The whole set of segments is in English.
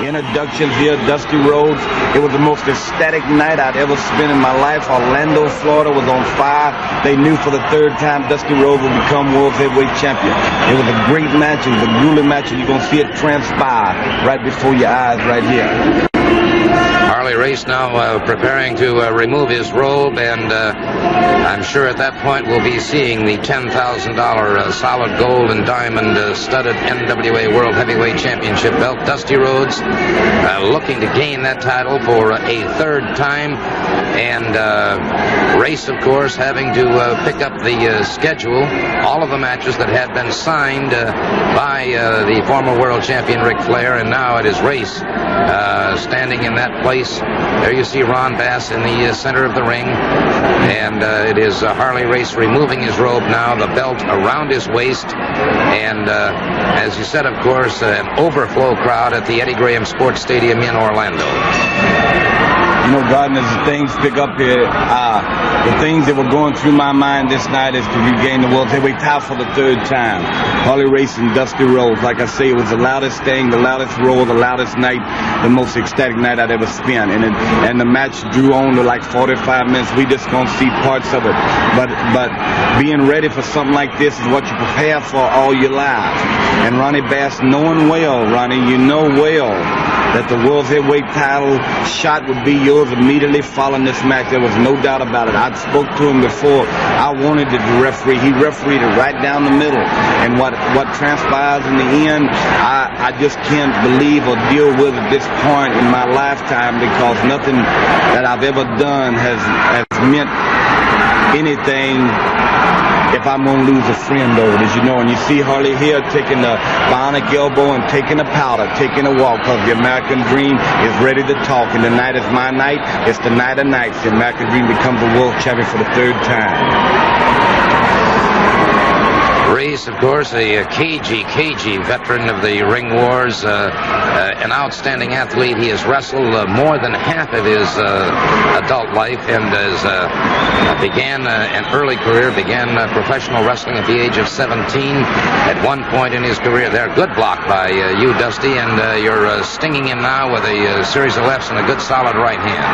introductions here, Dusty Rhodes. It was the most ecstatic night I'd ever spent in my life. Orlando, Florida was on fire. They knew for the third time Dusty Rhodes would become world heavyweight champion. It was a great match. It was a grueling match, and you're going to see it transpire right before your eyes right here. Harley Race now preparing to remove his robe, and I'm sure at that point we'll be seeing the $10,000 solid gold and diamond studded N.W.A. World Heavyweight Championship belt. Dusty Rhodes looking to gain that title for a third time, and Race, of course, having to pick up the schedule, all of the matches that had been signed by the former world champion Ric Flair, and now it is Race standing in that place. There you see Ron Bass in the center of the ring, and it is Harley Race removing his robe now, the belt around his waist, and as you said, of course, an overflow crowd at the Eddie Graham Sports Stadium in Orlando. You know, Gordon, as the things pick up here, the things that were going through my mind this night is to regain the world heavyweight title for the third time. Harley Race and Dusty Rhodes. Like I say, it was the loudest thing, the loudest roar, the loudest night, the most ecstatic night I'd ever spent. And the match drew on to like 45 minutes. We just gonna see parts of it. But being ready for something like this is what you prepare for all your life. And Ronnie Bass, knowing well, Ronnie, you know well that the world heavyweight title shot would be yours immediately following this match. There was no doubt about it. I spoke to him before. I wanted to referee. He refereed it right down the middle. And what transpires in the end, I just can't believe or deal with at this point in my lifetime, because nothing that I've ever done has meant anything if I'm going to lose a friend over it, as you know. And you see Harley here taking the bionic elbow and taking the powder, taking a walk, because the American Dream is ready to talk. And tonight is my night. It's the night of nights. The American Dream becomes the world champion for the third time. Race, of course, a cagey veteran of the ring wars, an outstanding athlete. He has wrestled more than half of his adult life, and began an early career, began professional wrestling at the age of 17. At one point in his career there, good block by you, Dusty, and you're stinging him now with a series of lefts and a good solid right hand.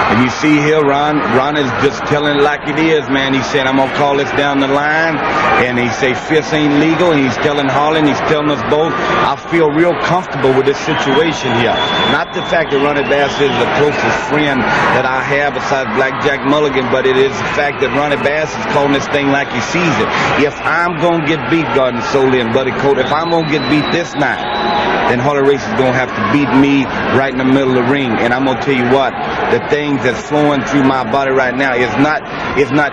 And you see here, Ron is just telling it like it is, man. He said, I'm going to call this down the line. And he said, fists ain't legal. And he's telling Harley, and he's telling us both, I feel real comfortable with this situation here. Not the fact that Ronnie Bass is the closest friend that I have besides Black Jack Mulligan, but it is the fact that Ronnie Bass is calling this thing like he sees it. If I'm going to get beat, Garden Soley and Buddy Coat, if I'm going to get beat this night, then Harley Race is going to have to beat me right in the middle of the ring. And I'm going to tell you what, the thing that's flowing through my body right now is not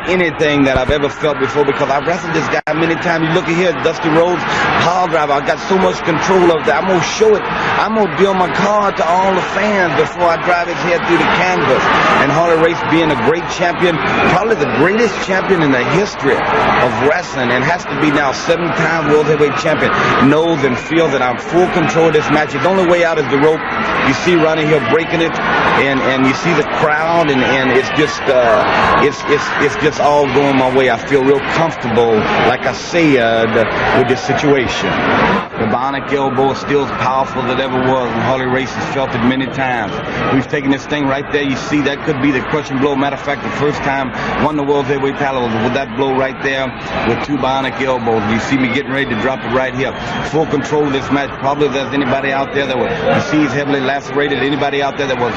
anything that I've ever felt before, because I've wrestled this guy many times. You look at here, Dusty Rhodes, power driver. I got so much control of that. I'm going to show it. I'm going to deal my card to all the fans before I drive his head through the canvas. And Harley Race being a great champion, probably the greatest champion in the history of wrestling, and has to be now 7-time world heavyweight champion, knows and feels that I'm full control of this match. His only way out is the rope. You see Ronnie here breaking it, and you see the crowd, and it's just all going my way. I feel real comfortable, like I said, with this situation. The bionic elbow is still as powerful as it ever was, and Harley Race has felt it many times. We've taken this thing right there. You see, that could be the crushing blow. Matter of fact, the first time won the world heavyweight title was with that blow right there with 2 bionic elbows. You see me getting ready to drop it right here. Full control of this match. Probably if there's anybody out there that would, you see he's heavily lacerated. Anybody out there that was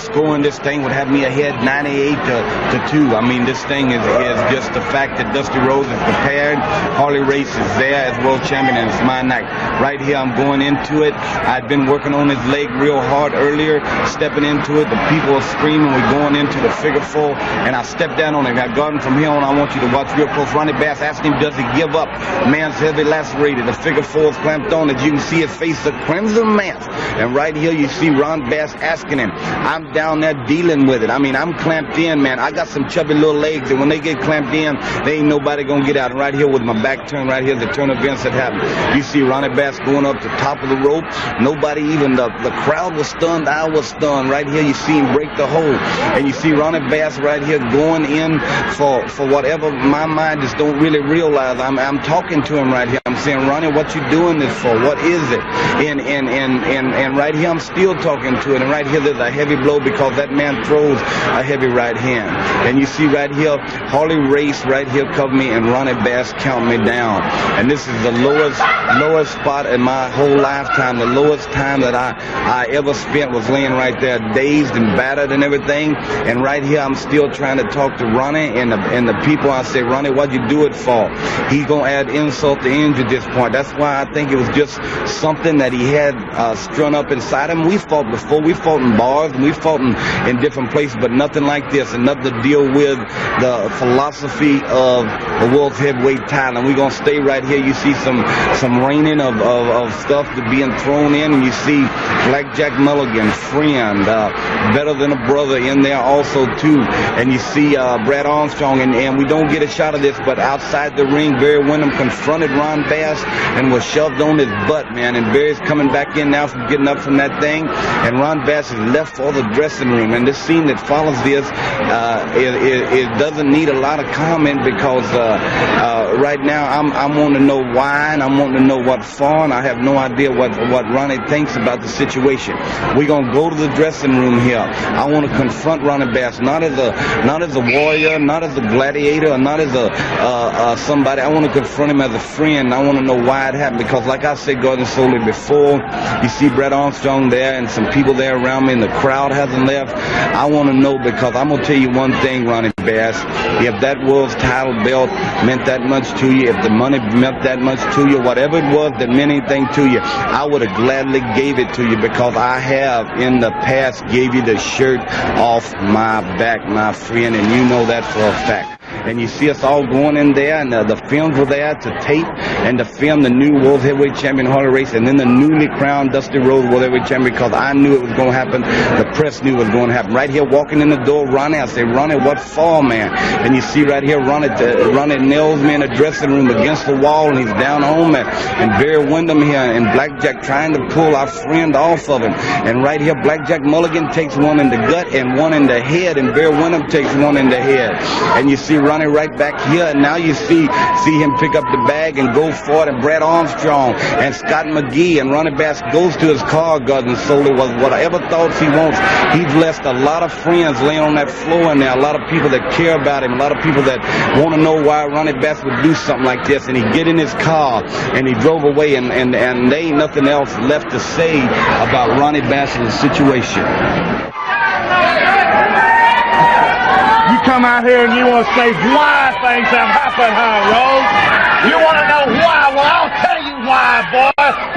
scoring this thing would have me ahead 98 to 2. I mean, this thing is just the fact that Dusty Rhodes is prepared. Harley Race is there as world champion, and it's my night. Right here, I'm going into it. I'd been working on his leg real hard earlier, stepping into it. The people are screaming. We're going into the figure 4, and I stepped down on it. I got him from here on. I want you to watch real close. Ronnie Bass asked him, does he give up? The man's heavily lacerated. The figure 4 is clamped on. As you can see, his face is a crimson mask. And right here, you see Ron Bass asking him. I'm down there dealing with it. I mean, I'm clamped in, man. I got some chubby little legs, and when they get clamped in, they ain't nobody gonna get out. And right here with my back turned, right here, the turn of events that happened. You see Ronnie Ronnie Bass going up the top of the rope. Nobody, even the crowd was stunned. I was stunned. Right here, you see him break the hold. And you see Ronnie Bass right here going in for whatever my mind just don't really realize. I'm talking to him right here. I'm saying, Ronnie, what you doing this for? What is it? And right here, I'm still talking to it. And right here, there's a heavy blow because that man throws a heavy right hand. And you see right here, Harley Race right here cover me and Ronnie Bass count me down. And this is the lowest spot in my whole lifetime. The lowest time that I ever spent was laying right there, dazed and battered and everything. And right here, I'm still trying to talk to Ronnie and the people. I say, Ronnie, what'd you do it for? He's gonna add insult to injury at this point. That's why I think it was just something that he had strung up inside him. We fought before. We fought in bars and we fought in different places, but nothing like this. And nothing to deal with the philosophy of the world's heavyweight title. And we're gonna stay right here. You see some raining of stuff being thrown in, and you see Blackjack Mulligan, friend, better than a brother in there also too. And you see Brad Armstrong, and we don't get a shot of this, but outside the ring, Barry Windham confronted Ron Bass and was shoved on his butt, man. And Barry's coming back in now from getting up from that thing, and Ron Bass is left for the dressing room. And this scene that follows this, it doesn't need a lot of comment because right now I'm wanting to know why, and I'm wanting to know what for, and I have no idea what Ronnie thinks about the situation. We're gonna go to the dressing room here. I want to confront Ronnie Bass, not as a warrior, not as a gladiator, or not as a somebody. I want to confront him as a friend. I want to know why it happened, because like I said, Gordon Soley, before, you see Brad Armstrong there and some people there around me, and the crowd hasn't left. I want to know, because I'm gonna tell you one thing, Ronnie Bass. If that world's title belt meant that much to you, if the money meant that much to you, whatever it was that meant anything to you, I would have gladly gave it to you, because I have in the past gave you the shirt off my back, my friend, and you know that for a fact. And you see us all going in there, and the films were there to tape and to film the new World Heavyweight Champion Harley Race, and then the newly crowned Dusty Rhodes World Heavyweight Champion, because I knew it was going to happen. The press knew it was going to happen. Right here, walking in the door, Ronnie, I say, Ronnie, what for, man? And you see right here, Ronnie nails me in the dressing room against the wall, and he's down on me. And Barry Windham here and Blackjack trying to pull our friend off of him. And right here, Blackjack Mulligan takes one in the gut and one in the head, and Barry Windham takes one in the head. And you see Ronnie right back here, and now you see him pick up the bag and go for it, and Brad Armstrong and Scott McGee, and Ronnie Bass goes to his car, Gordon Soley, was whatever thoughts he wants. He's left a lot of friends laying on that floor in there, a lot of people that care about him, a lot of people that want to know why Ronnie Bass would do something like this. And he get in his car and he drove away, and there ain't nothing else left to say about Ronnie Bass's situation. You come out here and you want to say why things have happened, huh, Rhodes? You want to know why? Well, I'll tell you why, boy.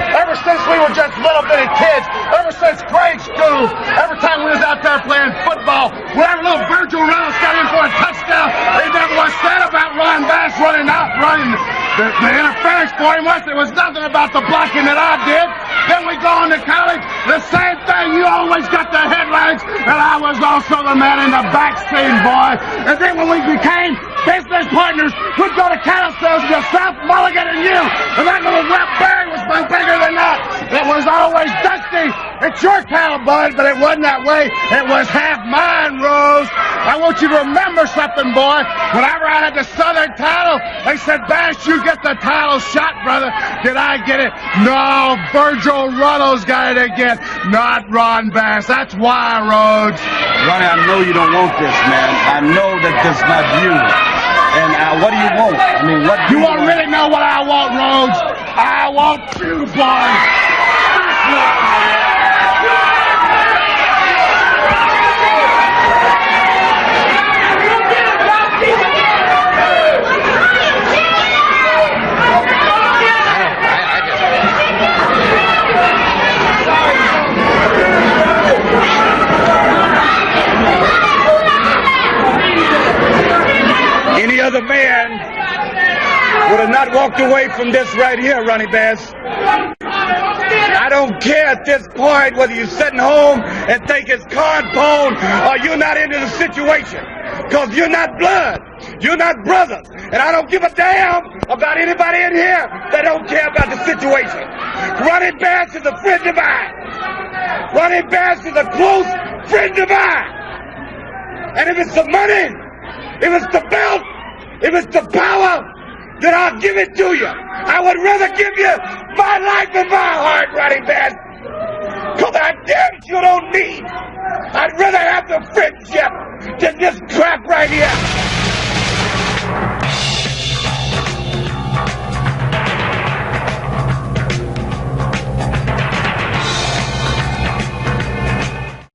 Ever since we were just little bitty kids, ever since grade school, every time we was out there playing football, whenever little Virgil Rhodes got in for a touchdown, they never was said about Ron Bass running the interference for him. It was nothing about the blocking that I did. Then we go on to college, the same thing. You always got the headlines, and I was also the man in the back scene, boy. And then when we became business partners, we'd go to cattle sales with yourself, Mulligan, and you. And that little rep Barry was bigger than that. It was always Dusty. It's your cattle, bud, but it wasn't that way. It was half mine, Rose. I want you to remember something, boy. Whenever I had the Southern title, they said, Bass, you get the title shot, brother. Did I get it? No, Virgil Ruddles got it again, not Ron Bass. That's why, Rhodes. Ronnie, I know you don't want this, man. I know that this is not you. And what do you want? I mean, what do you want to really know what I want, Rhodes? I want you, boy. Any other man would have not walked away from this right here, Ronnie Bass. I don't care at this point whether you're sitting home and think it's card pone or you're not into the situation, because you're not blood. You're not brothers. And I don't give a damn about anybody in here that don't care about the situation. Running Bass is a friend of mine. Running Bass is a close friend of mine. And if it's the money, if it's the belt, if it's the power, then I'll give it to you. I would rather give you my life and my heart, Running Bass. Because I damn sure don't need. I'd rather have the friendship